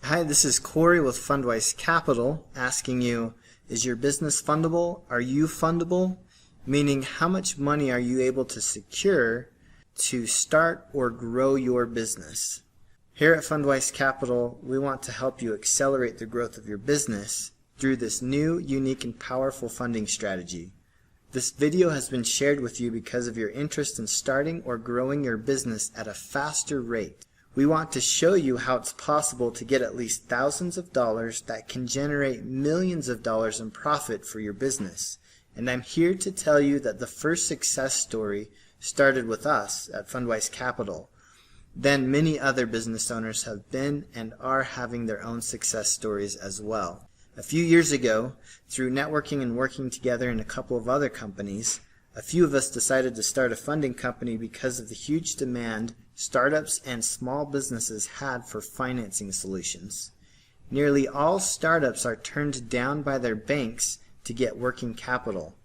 Hi, this is Corey with Fundwise Capital asking you, is your business fundable? Are you fundable? Meaning, how much money are you able to secure to start or grow your business? Here at Fundwise Capital, we want to help you accelerate the growth of your business through this new, unique, and powerful funding strategy. This video has been shared with you because of your interest in starting or growing your business at a faster rate. We want to show you how it's possible to get at least thousands of dollars that can generate millions of dollars in profit for your business. And I'm here to tell you that the first success story started with us at Fundwise Capital. Then many other business owners have been and are having their own success stories as well. A few years ago, through networking and working together in a couple of other companies, a few of us decided to start a funding company because of the huge demand startups and small businesses had for financing solutions. Nearly all startups are turned down by their banks to get working capital.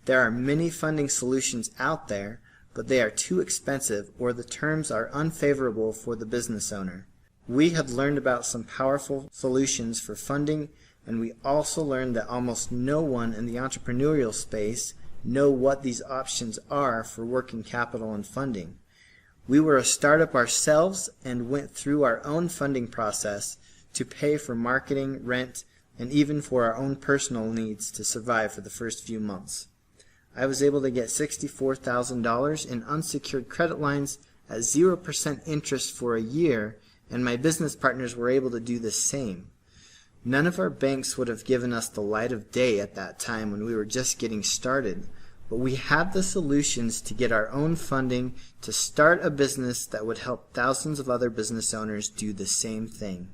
There are many funding solutions out there, but they are too expensive or the terms are unfavorable for the business owner. We have learned about some powerful solutions for funding, and we also learned that almost no one in the entrepreneurial space know what these options are for working capital and funding. We were a startup ourselves and went through our own funding process to pay for marketing, rent, and even for our own personal needs to survive for the first few months. I was able to get $64,000 in unsecured credit lines at 0% interest for a year, and my business partners were able to do the same. None of our banks would have given us the light of day at that time when we were just getting started, but we had the solutions to get our own funding to start a business that would help thousands of other business owners do the same thing.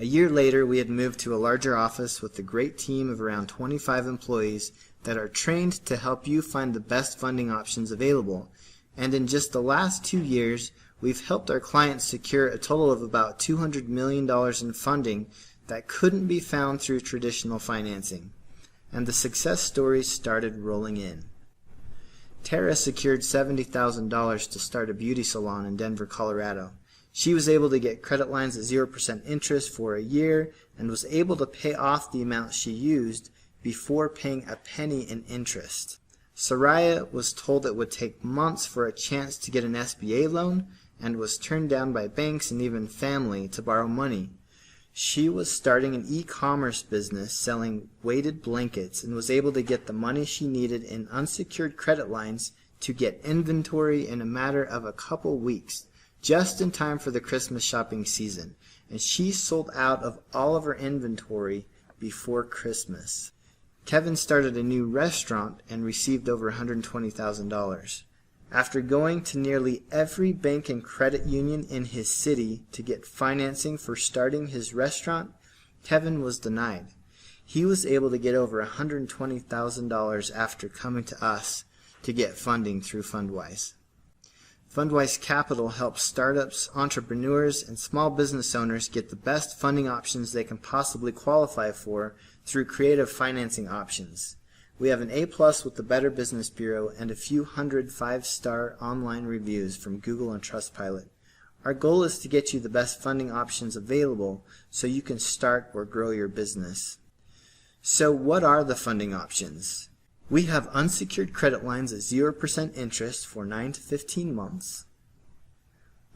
A year later, we had moved to a larger office with a great team of around 25 employees that are trained to help you find the best funding options available. And in just the last 2 years, we've helped our clients secure a total of about $200 million in funding that couldn't be found through traditional financing. And the success stories started rolling in. Tara secured $70,000 to start a beauty salon in Denver, Colorado. She was able to get credit lines at 0% interest for a year and was able to pay off the amount she used before paying a penny in interest. Soraya was told it would take months for a chance to get an SBA loan and was turned down by banks and even family to borrow money. She was starting an e-commerce business selling weighted blankets and was able to get the money she needed in unsecured credit lines to get inventory in a matter of a couple weeks, just in time for the Christmas shopping season. And she sold out of all of her inventory before Christmas. Kevin started a new restaurant and received over $120,000. After going to nearly every bank and credit union in his city to get financing for starting his restaurant, Kevin was denied. He was able to get over $120,000 after coming to us to get funding through Fundwise. Fundwise Capital helps startups, entrepreneurs, and small business owners get the best funding options they can possibly qualify for through creative financing options. We have an A+ with the Better Business Bureau and a few hundred 5-star online reviews from Google and Trustpilot. Our goal is to get you the best funding options available so you can start or grow your business. So what are the funding options? We have unsecured credit lines at 0% interest for 9 to 15 months,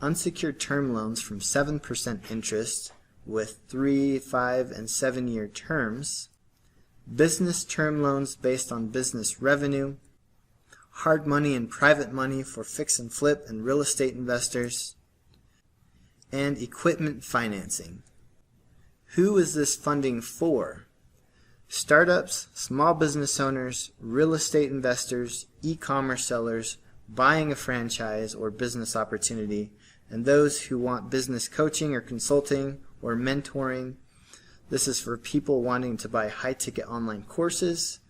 unsecured term loans from 7% interest with 3, 5, and 7-year terms, business term loans based on business revenue, hard money and private money for fix and flip and real estate investors, and equipment financing. Who is this funding for? Startups, small business owners, real estate investors, e-commerce sellers, buying a franchise or business opportunity, and those who want business coaching or consulting or mentoring. This is for people wanting to buy high-ticket online courses.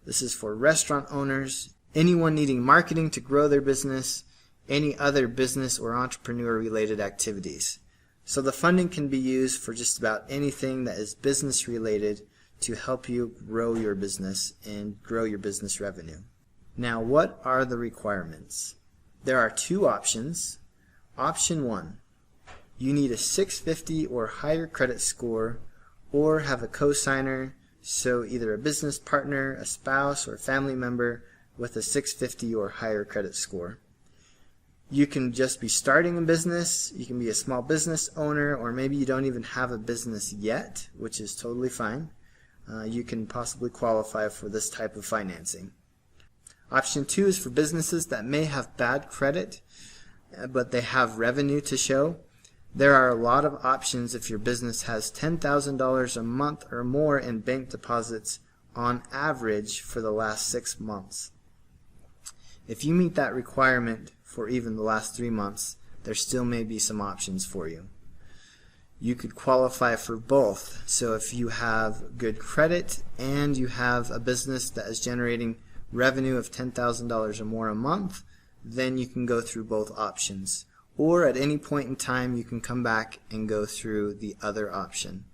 This is for restaurant owners, anyone needing marketing to grow their business, any other business or entrepreneur-related activities. So the funding can be used for just about anything that is business-related to help you grow your business and grow your business revenue. Now, what are the requirements? There are two options. Option 1. you need a 650 or higher credit score or have a co-signer, so either a business partner, a spouse, or a family member with a 650 or higher credit score. You can just be starting a business, you can be a small business owner, or maybe you don't even have a business yet, which is totally fine. You can possibly qualify for this type of financing. Option 2 is for businesses that may have bad credit, but they have revenue to show. There are a lot of options if your business has $10,000 a month or more in bank deposits on average for the last 6 months. If you meet that requirement for even the last 3 months, there still may be some options for you. You could qualify for both. So if you have good credit and you have a business that is generating revenue of $10,000 or more a month, then you can go through both options. Or at any point in time you can come back and go through the other option.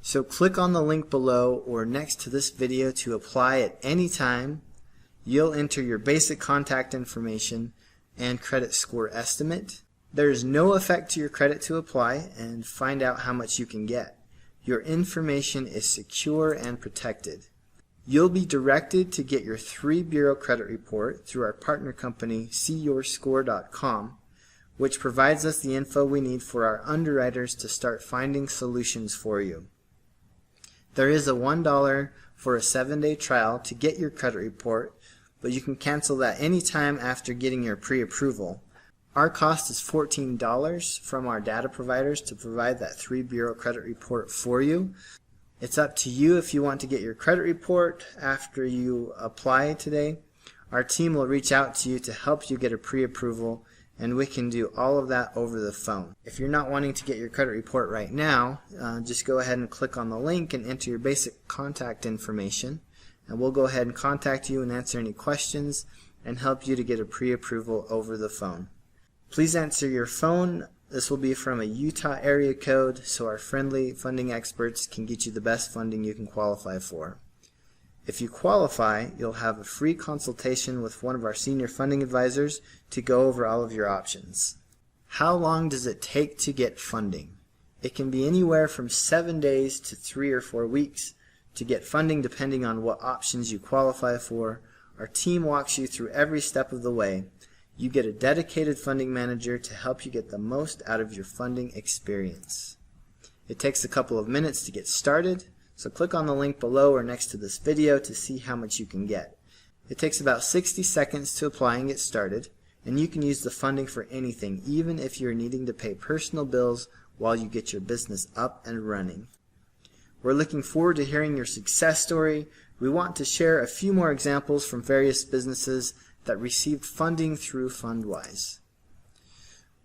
So click on the link below or next to this video to apply at any time. You'll enter your basic contact information and credit score estimate. There is no effect to your credit to apply and find out how much you can get. Your information is secure and protected. You'll be directed to get your 3-bureau credit report through our partner company seeyourscore.com, which provides us the info we need for our underwriters to start finding solutions for you. There is a $1 for a 7-day trial to get your credit report, but you can cancel that anytime after getting your pre-approval. Our cost is $14 from our data providers to provide that 3-bureau credit report for you. It's up to you if you want to get your credit report after you apply today. Our team will reach out to you to help you get a pre-approval, and we can do all of that over the phone. If you're not wanting to get your credit report right now, just go ahead and click on the link and enter your basic contact information, and we'll go ahead and contact you and answer any questions and help you to get a pre-approval over the phone. Please answer your phone. This will be from a Utah area code, so our friendly funding experts can get you the best funding you can qualify for. If you qualify, you'll have a free consultation with one of our senior funding advisors to go over all of your options. How long does it take to get funding? It can be anywhere from 7 days to 3 or 4 weeks to get funding depending on what options you qualify for. Our team walks you through every step of the way. You get a dedicated funding manager to help you get the most out of your funding experience. It takes a couple of minutes to get started, so click on the link below or next to this video to see how much you can get. It takes about 60 seconds to apply and get started, and you can use the funding for anything, even if you're needing to pay personal bills while you get your business up and running. We're looking forward to hearing your success story. We want to share a few more examples from various businesses that received funding through Fundwise.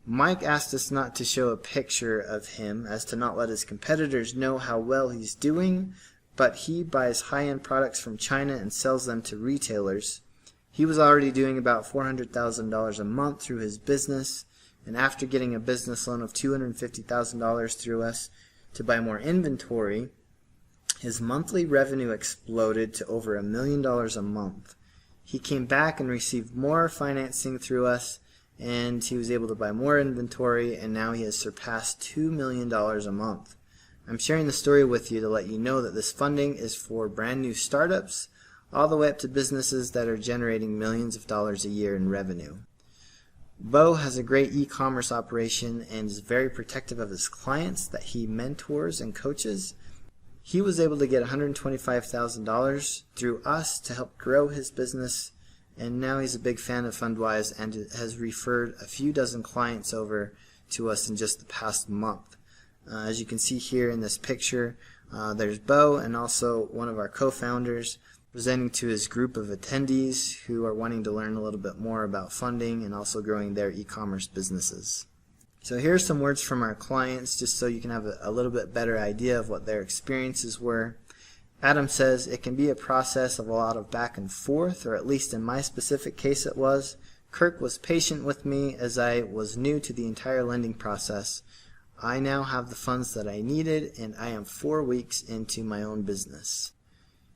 Mike asked us not to show a picture of him as to not let his competitors know how well he's doing, but he buys high-end products from China and sells them to retailers. He was already doing about $400,000 a month through his business, and after getting a business loan of $250,000 through us to buy more inventory, his monthly revenue exploded to over $1 million a month. He came back and received more financing through us, and he was able to buy more inventory, and now he has surpassed $2 million a month. I'm sharing the story with you to let you know that this funding is for brand new startups all the way up to businesses that are generating millions of dollars a year in revenue. Bo has a great e-commerce operation and is very protective of his clients that he mentors and coaches. He was able to get $125,000 through us to help grow his business, and now he's a big fan of Fundwise and has referred a few dozen clients over to us in just the past month. As you can see here in this picture, there's Bo and also one of our co-founders presenting to his group of attendees who are wanting to learn a little bit more about funding and also growing their e-commerce businesses. So here's some words from our clients just so you can have a little bit better idea of what their experiences were. Adam says, it can be a process of a lot of back and forth, or at least in my specific case it was. Kirk was patient with me as I was new to the entire lending process. I now have the funds that I needed, and I am 4 weeks into my own business.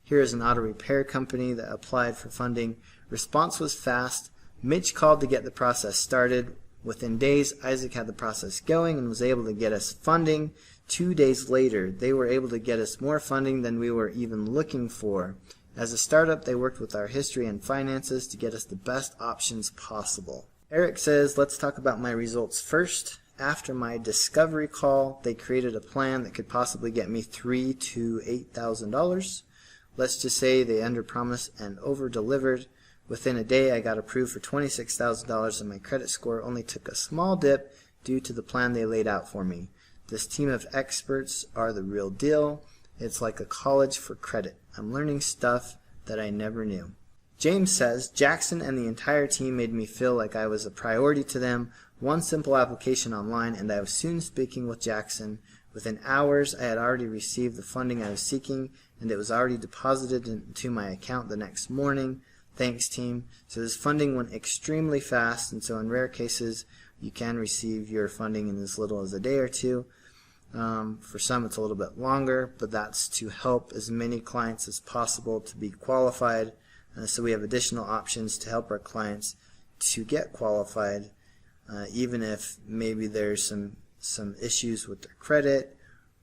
Here is an auto repair company that applied for funding. Response was fast. Mitch called to get the process started. Within days, Isaac had the process going and was able to get us funding. 2 days later, they were able to get us more funding than we were even looking for. As a startup, they worked with our history and finances to get us the best options possible. Eric says, let's talk about my results first. After my discovery call, they created a plan that could possibly get me $3,000 to $8,000. Let's just say they underpromised and over-delivered. Within a day, I got approved for $26,000 and my credit score only took a small dip due to the plan they laid out for me. This team of experts are the real deal. It's like a college for credit. I'm learning stuff that I never knew. James says, Jackson and the entire team made me feel like I was a priority to them. One simple application online and I was soon speaking with Jackson. Within hours, I had already received the funding I was seeking and it was already deposited into my account the next morning. Thanks, team. So this funding went extremely fast, and so in rare cases, you can receive your funding in as little as a day or two. For some, it's a little bit longer, but that's to help as many clients as possible to be qualified. So we have additional options to help our clients to get qualified, even if maybe there's some issues with their credit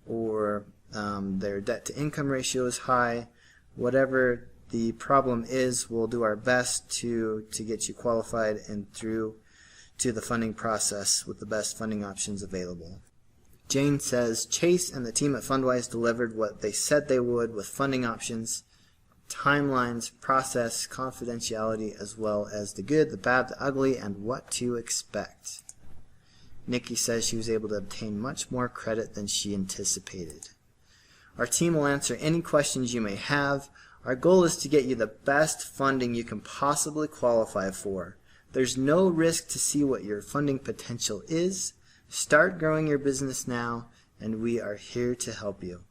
or their debt-to-income ratio is high. Whatever the problem is, we'll do our best to get you qualified and through to the funding process with the best funding options available. Jane says, Chase and the team at Fundwise delivered what they said they would with funding options, timelines, process, confidentiality, as well as the good, the bad, the ugly, and what to expect. Nikki says she was able to obtain much more credit than she anticipated. Our team will answer any questions you may have. Our goal is to get you the best funding you can possibly qualify for. There's no risk to see what your funding potential is. Start growing your business now, and we are here to help you.